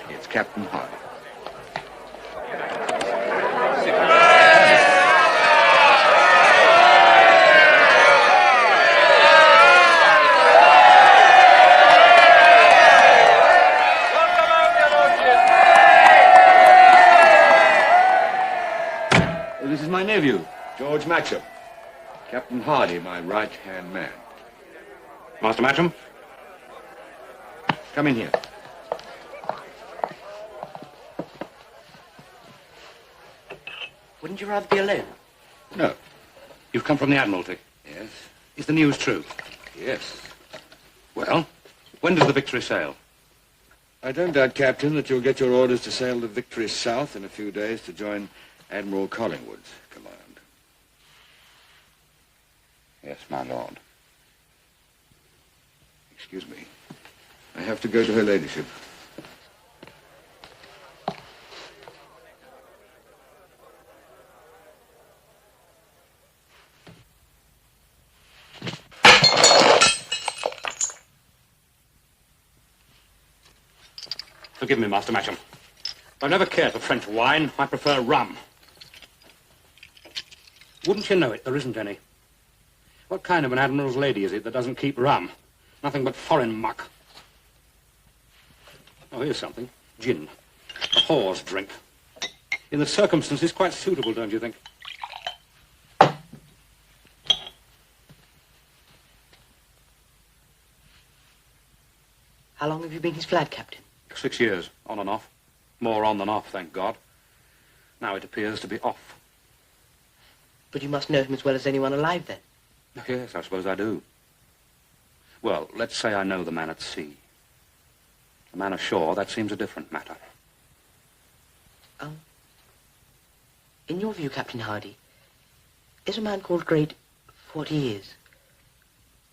It's Captain Hardy. This is my nephew, George Matcham. Captain Hardy, my right-hand man. Master Matcham? Come in here. Wouldn't you rather be alone? No. You've come from the Admiralty. Yes? Is the news true? Yes. Well, when does the Victory sail? I don't doubt, Captain, that you'll get your orders to sail the Victory south in a few days to join Admiral Collingwood's command. Yes, my lord. Excuse me. I have to go to her ladyship. Forgive me, Master Matcham. I've never cared for French wine. I prefer rum. Wouldn't you know it? There isn't any. What kind of an admiral's lady is it that doesn't keep rum? Nothing but foreign muck. Oh, here's something. Gin. A whore's drink. In the circumstances, quite suitable, don't you think? How long have you been his flag captain? 6 years, on and off. More on than off, thank God. Now it appears to be off. But you must know him as well as anyone alive, then. Yes, I suppose I do. Well, let's say I know the man at sea. The man ashore, that seems a different matter. In your view, Captain Hardy, is a man called great for what he is?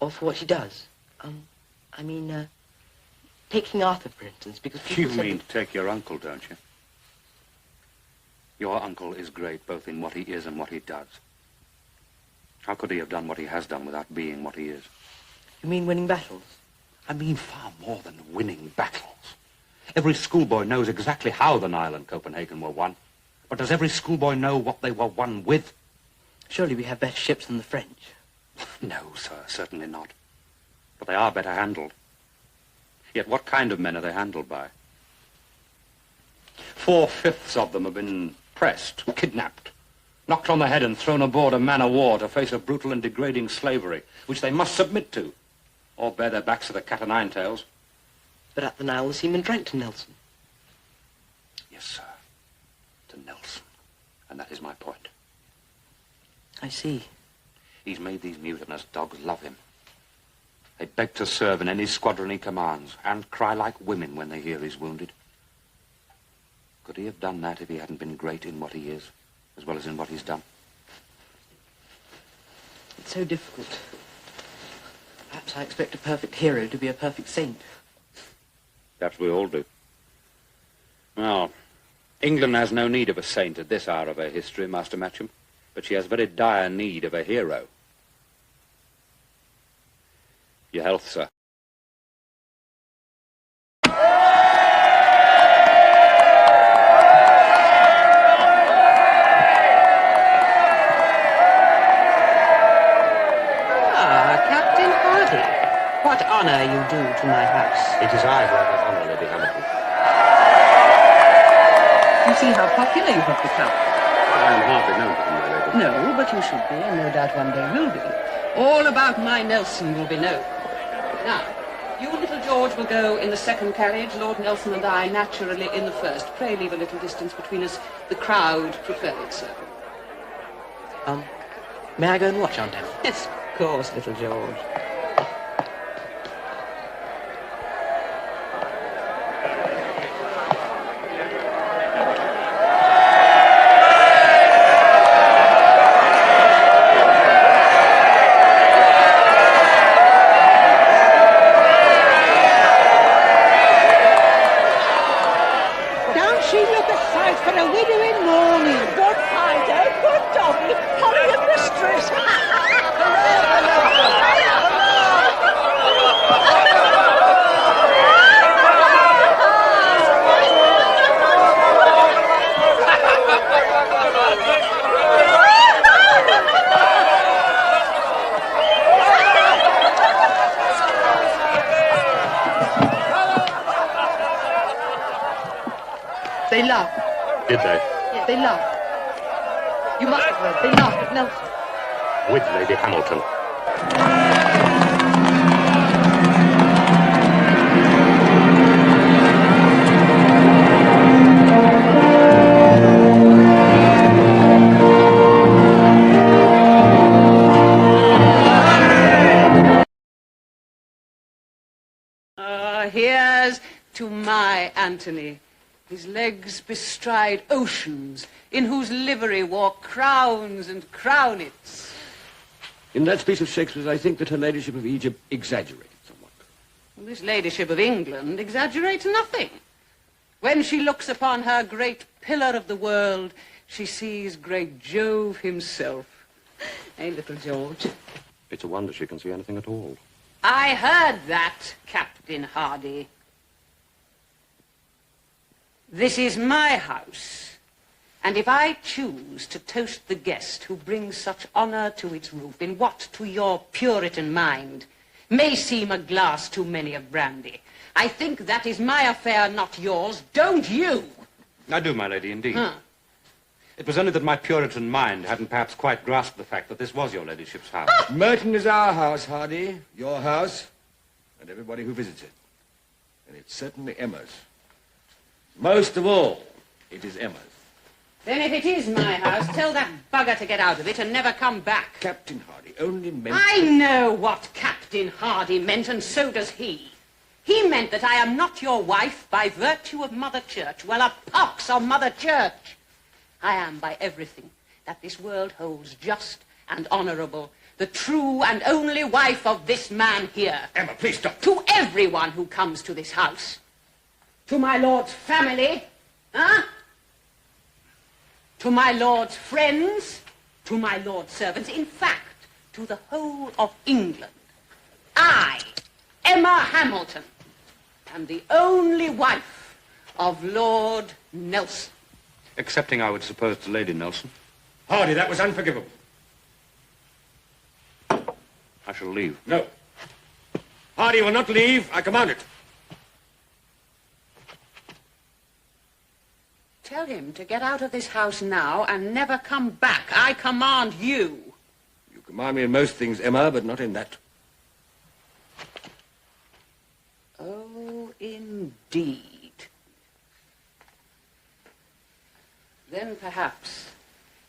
Or for what he does? Take King Arthur, for instance, because people You say mean take your uncle, don't you? Your uncle is great both in what he is and what he does. How could he have done what he has done without being what he is? You mean winning battles? I mean far more than winning battles. Every schoolboy knows exactly how the Nile and Copenhagen were won. But does every schoolboy know what they were won with? Surely we have better ships than the French. No, sir, certainly not. But they are better handled. Yet what kind of men are they handled by? 4/5 of them have been pressed, kidnapped, knocked on the head and thrown aboard a man-of-war to face a brutal and degrading slavery, which they must submit to, or bear their backs to the cat o' nine tails. But at the Nile, the seamen drank to Nelson. Yes, sir, to Nelson. And that is my point. I see. He's made these mutinous dogs love him. They beg to serve in any squadron he commands, and cry like women when they hear he's wounded. Could he have done that if he hadn't been great in what he is, as well as in what he's done? It's so difficult. Perhaps I expect a perfect hero to be a perfect saint. Perhaps we all do. Well, England has no need of a saint at this hour of her history, Master Matcham, but she has very dire need of a hero. Your health, sir. Captain Hardy. What honor you do to my house. It is I who have that honor, Lady Hamilton. You see how popular you have become. I am hardly known to them, my lady. No, but you should be, and no doubt one day will be. All about my Nelson will be known. Now, you, little George, will go in the second carriage, Lord Nelson and I naturally in the first. Pray leave a little distance between us. The crowd prefer it so. May I go and watch, Aunt Emma? Yes, of course, little George. They laughed. Did they? Yes, they laughed. You must have heard. They laughed at Nelson. With Lady Hamilton. Here's to my Antony, his legs bestride oceans, in whose livery wore crowns and crownets. In that speech of Shakespeare's, I think that her ladyship of Egypt exaggerated somewhat. Well, this ladyship of England exaggerates nothing. When she looks upon her great pillar of the world, she sees great Jove himself. Eh, little George? It's a wonder she can see anything at all. I heard that, Captain Hardy. This is my house, and if I choose to toast the guest who brings such honor to its roof in what to your Puritan mind may seem a glass too many of brandy, I think that is my affair, not yours. Don't you? I do, my lady, indeed. Huh. It was only that my Puritan mind hadn't perhaps quite grasped the fact that this was your ladyship's house. Merton is our house, Hardy. Your house, and everybody who visits it. And it's certainly Emma's. Most of all, it is Emma's. Then if it is my house, tell that bugger to get out of it and never come back. Captain Hardy only meant... I know what Captain Hardy meant, and so does he. He meant that I am not your wife by virtue of Mother Church. Well, a pox on Mother Church. I am by everything that this world holds just and honorable, the true and only wife of this man here. Emma, please stop. To everyone who comes to this house. To my lord's family, huh? To my lord's friends, to my lord's servants, in fact, to the whole of England. I, Emma Hamilton, am the only wife of Lord Nelson. Excepting, I would suppose, to Lady Nelson. Hardy, that was unforgivable. I shall leave. No. Hardy will not leave. I command it. Tell him to get out of this house now and never come back. I command you. You command me in most things, Emma, but not in that. Oh, indeed. Then perhaps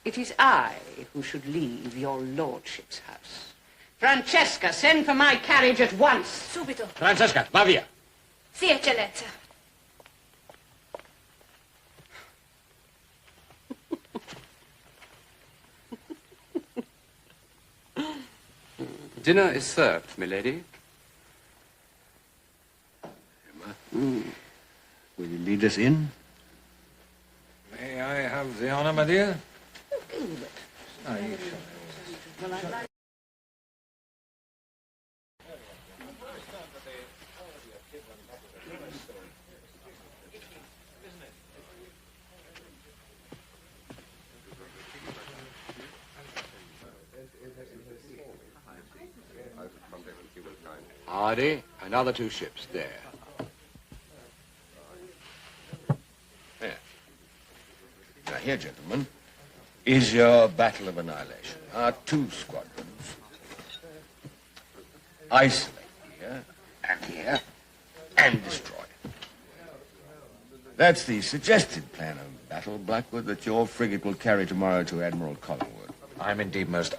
it is I who should leave your lordship's house. Francesca, send for my carriage at once. Subito. Francesca, va via. Sì, eccellenza. Dinner is served, milady. Emma, will you lead us in? May I have the honor, my dear? Hardy, another 2 ships there. There. Now here, gentlemen, is your battle of annihilation. Our 2 squadrons isolate here, and destroy. That's the suggested plan of battle, Blackwood, that your frigate will carry tomorrow to Admiral Collingwood. I'm indeed most...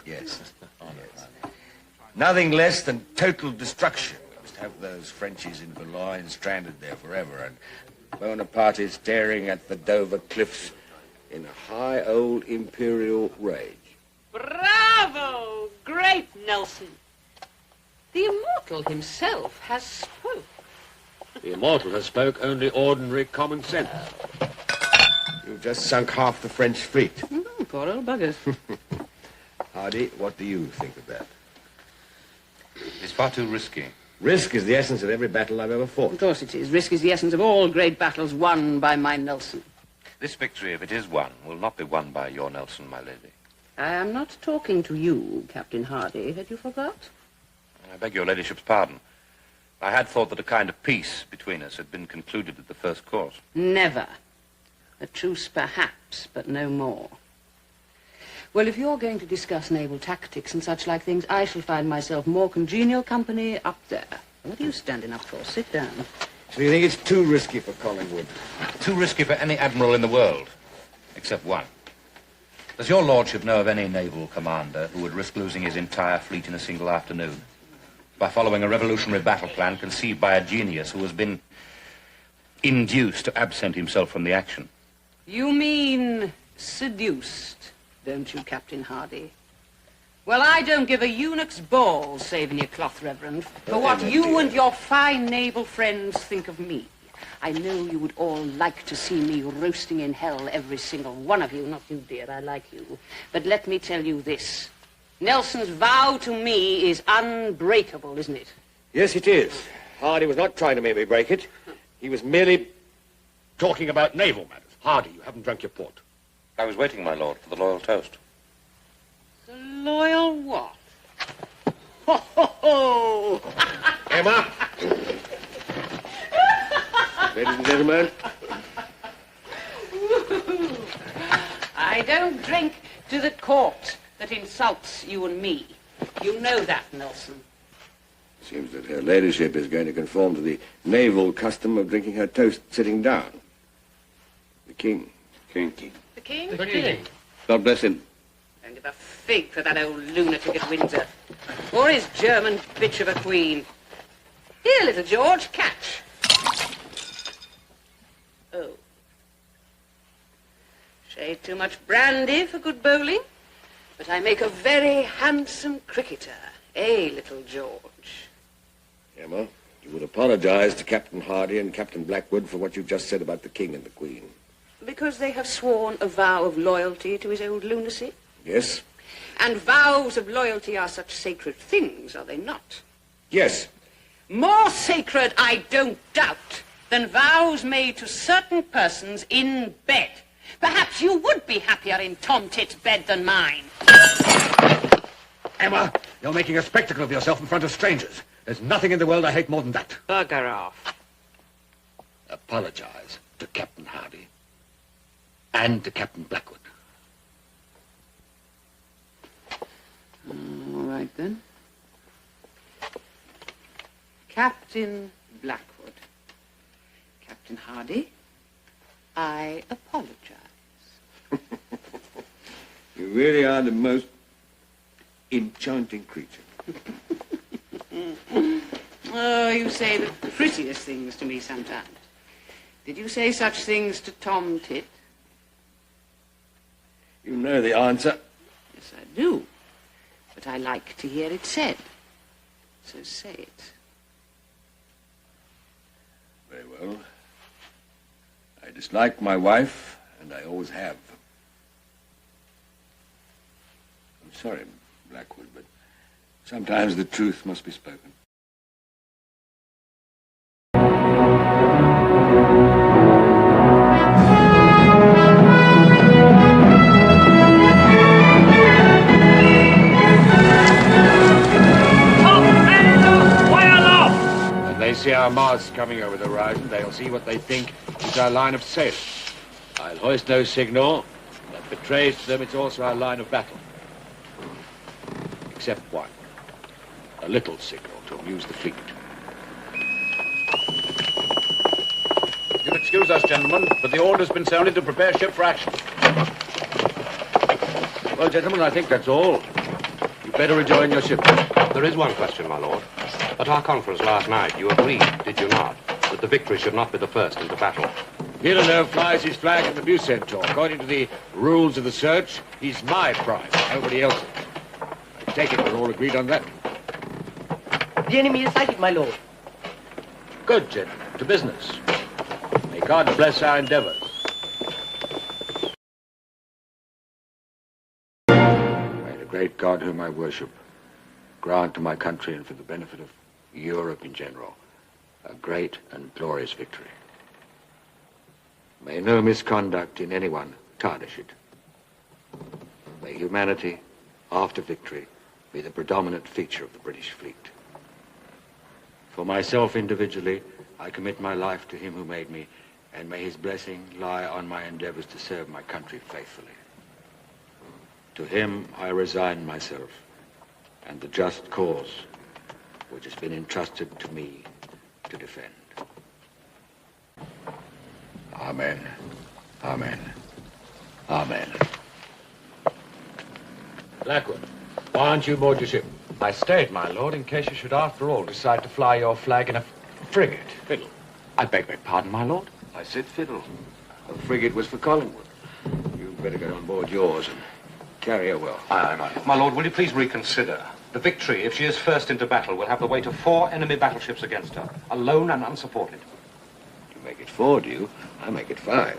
Yes. Yes. Nothing less than total destruction. We must have those Frenchies in Boulogne stranded there forever, and Bonaparte is staring at the Dover cliffs in a high old imperial rage. Bravo, great Nelson. The immortal himself has spoke. The immortal has spoke only ordinary common sense. You've just sunk half the French fleet. Poor old buggers. Hardy, what do you think of that? It's far too risky. Risk is the essence of every battle I've ever fought. Of course it is. Risk is the essence of all great battles won by my Nelson. This victory, if it is won, will not be won by your Nelson, my lady. I am not talking to you, Captain Hardy. Had you forgot? I beg your ladyship's pardon. I had thought that a kind of peace between us had been concluded at the first course. Never. A truce perhaps, but no more. Well, if you're going to discuss naval tactics and such like things, I shall find myself more congenial company up there. What are you standing up for? Sit down. So you think it's too risky for Collingwood? Too risky for any admiral in the world, except one. Does your lordship know of any naval commander who would risk losing his entire fleet in a single afternoon by following a revolutionary battle plan conceived by a genius who has been induced to absent himself from the action? You mean seduced, don't you, Captain Hardy? Well, I don't give a eunuch's ball, saving your cloth, Reverend, for what you and your fine naval friends think of me. I know you would all like to see me roasting in hell, every single one of you. Not you, dear, I like you. But let me tell you this. Nelson's vow to me is unbreakable, isn't it? Yes, it is. Hardy was not trying to make me break it. He was merely talking about naval matters. Hardy, you haven't drunk your port. I was waiting, my lord, for the loyal toast. The loyal what? Ho, ho, ho! Emma! Ladies and gentlemen. I don't drink to the court that insults you and me. You know that, Nelson. Seems that her ladyship is going to conform to the naval custom of drinking her toast sitting down. The king. The king? The king. God bless him. Don't give a fig for that old lunatic at Windsor. Or his German bitch of a queen. Here, little George, catch. Oh. Shade too much brandy for good bowling, but I make a very handsome cricketer. Eh, little George? Emma, you would apologize to Captain Hardy and Captain Blackwood for what you've just said about the king and the queen. Because they have sworn a vow of loyalty to his old lunacy? Yes? And vows of loyalty are such sacred things, are they not? Yes. More sacred, I don't doubt, than vows made to certain persons in bed. Perhaps you would be happier in Tom Tit's bed than mine. Emma, you're making a spectacle of yourself in front of strangers. There's nothing in the world I hate more than that. Bugger off. Apologize to Captain Hardy and to Captain Blackwood. All right, then. Captain Blackwood. Captain Hardy, I apologize. You really are the most enchanting creature. Oh, you say the prettiest things to me sometimes. Did you say such things to Tom Tit? You know the answer. Yes, I do. But I like to hear it said. So say it. Very well. I dislike my wife, and I always have. I'm sorry, Blackwood, but sometimes the truth must be spoken. They see our masts coming over the horizon, they'll see what they think is our line of sail. I'll hoist no signal. That betrays to them it's also our line of battle. Except one. A little signal to amuse the fleet. You'll excuse us, gentlemen, but the order's been sounded to prepare ship for action. Well, gentlemen, I think that's all. You'd better rejoin your ship. There is one question, my lord. At our conference last night, you agreed, did you not, that the Victory should not be the first into battle? Villeneuve flies his flag in the Bucentaur. According to the rules of the search, he's my prize, nobody else's. I take it we're all agreed on that. The enemy is sighted, my lord. Good, gentlemen. To business. May God bless our endeavors. May the great God whom I worship grant to my country and for the benefit of Europe in general a great and glorious victory. May no misconduct in anyone tarnish it. May humanity, after victory, be the predominant feature of the British fleet. For myself individually, I commit my life to him who made me, And may his blessing lie on my endeavors to serve my country faithfully. To him I resign myself and the just cause which has been entrusted to me to defend. Amen. Amen. Amen. Blackwood, why aren't you aboard your ship? I stayed, my lord, in case you should after all decide to fly your flag in a frigate. Fiddle. I beg your pardon, my lord. I said fiddle. The frigate was for Collingwood. You'd better get on board yours and carry her well. Aye, aye, my lord, will you please reconsider? The Victory, if she is first into battle, will have the weight of 4 enemy battleships against her, alone and unsupported. You make it 4, do you? I make it 5.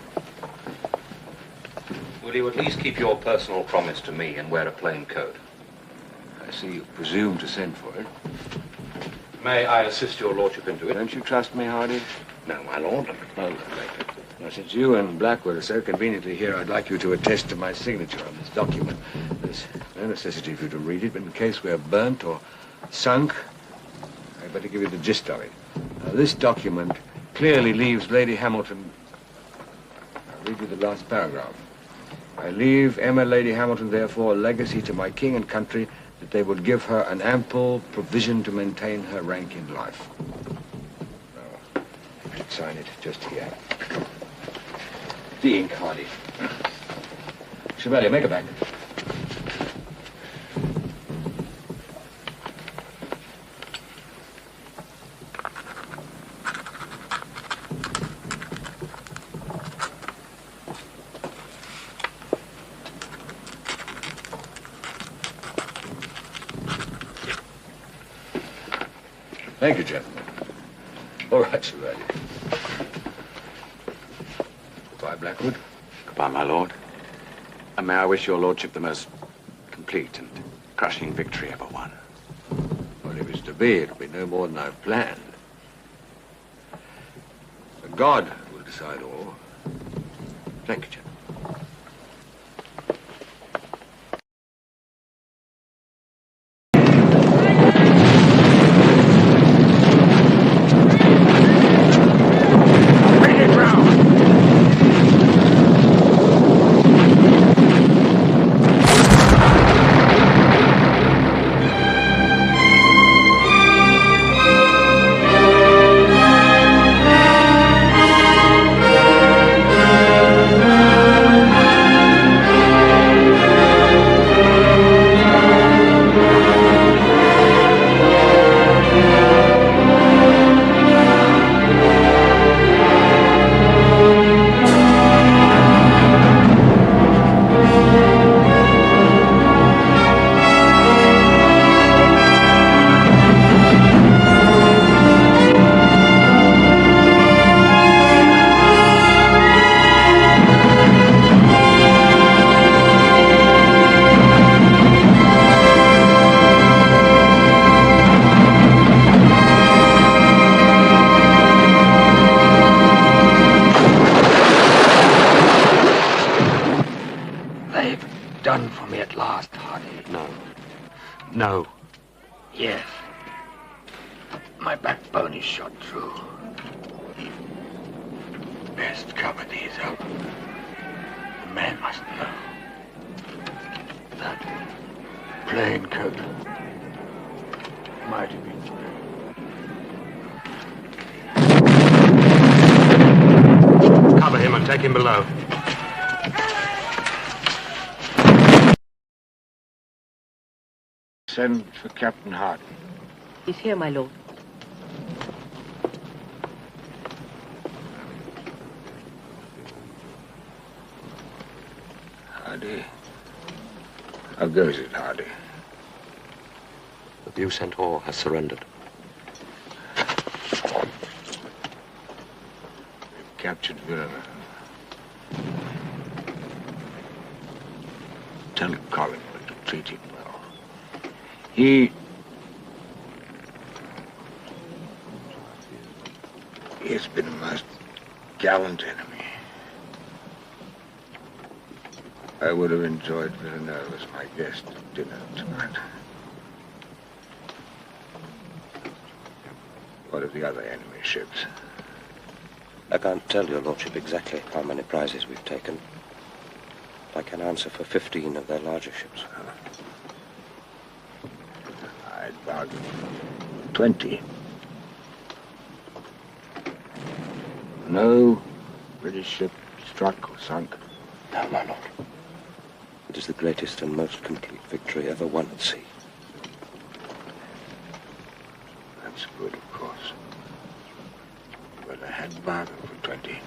Will you at least keep your personal promise to me and wear a plain coat? I see you presume to send for it. May I assist your lordship into it? Don't you trust me, Hardy? No, my lord. Well, now, since you and Blackwood are so conveniently here, I'd like you to attest to my signature on this document. There's no necessity for you to read it, but in case we're burnt or sunk, I'd better give you the gist of it. Now, this document clearly leaves Lady Hamilton... I'll read you the last paragraph. I leave Emma Lady Hamilton, therefore, a legacy to my king and country that they would give her an ample provision to maintain her rank in life. Now, you should sign it just here. The ink, Hardy. Chevalier, make it back. Thank you, gentlemen. All right, Chevalier. Goodbye, Blackwood. Goodbye, my lord. And may I wish your lordship the most complete and crushing victory ever won. Well, if it's to be, it'll be no more than I've planned. But God will decide all. Thank you, gentlemen. No. Yes. My backbone is shot through. Best cover these up. The man must know. That plain coat might have been free. Cover him and take him below. Send for Captain Hardy. He's here, my lord. Hardy. How goes it, Hardy? The Bew-Centaur has surrendered. We've captured Villeneuve. Tell Collingwood to treat him well. He has been a most gallant enemy. I would have enjoyed Villeneuve as my guest at dinner tonight. What of the other enemy ships? I can't tell your lordship exactly how many prizes we've taken. I can answer for 15 of their larger ships. I'd bargain 20. No British ship struck or sunk? No, my lord. It is the greatest and most complete victory ever won at sea. That's good, of course. But I had bargained for 20.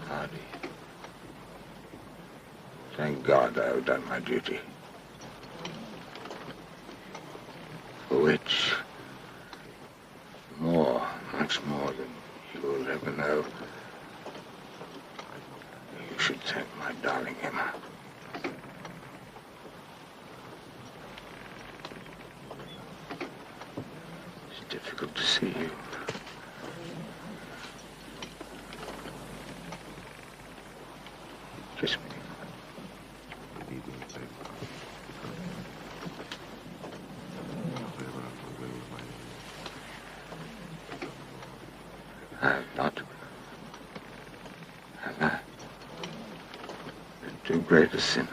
Hardy. Thank God I have done my duty. For which, much more than you will ever know, you should thank my darling Emma. It's difficult to see you. Kiss me. I have not. Have I? Been too great a sinner.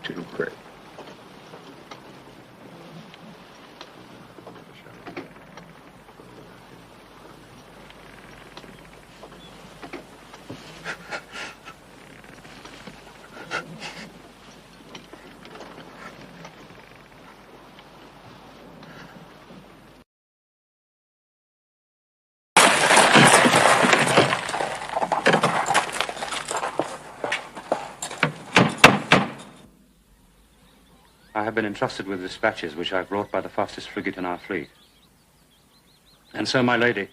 Too great. I have been entrusted with dispatches which I have brought by the fastest frigate in our fleet. And so, my lady,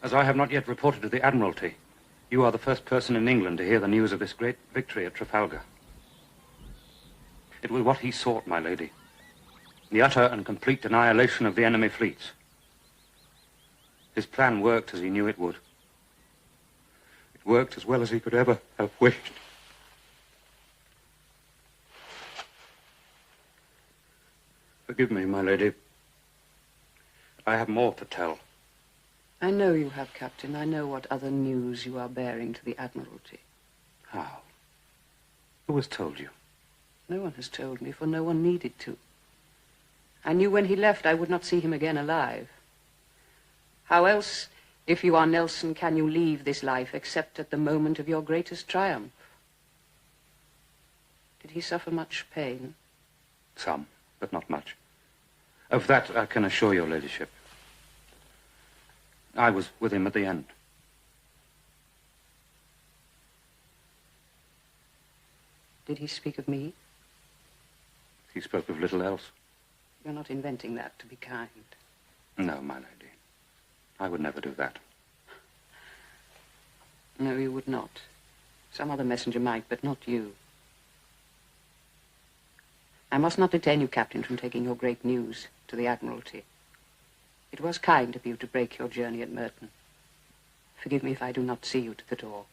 as I have not yet reported to the Admiralty, you are the first person in England to hear the news of this great victory at Trafalgar. It was what he sought, my lady. The utter and complete annihilation of the enemy fleets. His plan worked as he knew it would. It worked as well as he could ever have wished. Forgive me, my lady. I have more to tell. I know you have, Captain. I know what other news you are bearing to the Admiralty. How? Who has told you? No one has told me, for no one needed to. I knew when he left I would not see him again alive. How else, if you are Nelson, can you leave this life except at the moment of your greatest triumph? Did he suffer much pain? Some, but not much. Of that I can assure your ladyship. I was with him at the end. Did he speak of me? He spoke of little else. You're not inventing that to be kind. No, my lady. I would never do that. No, you would not. Some other messenger might, but not you. I must not detain you, Captain, from taking your great news to the Admiralty. It was kind of you to break your journey at Merton. Forgive me if I do not see you to the door.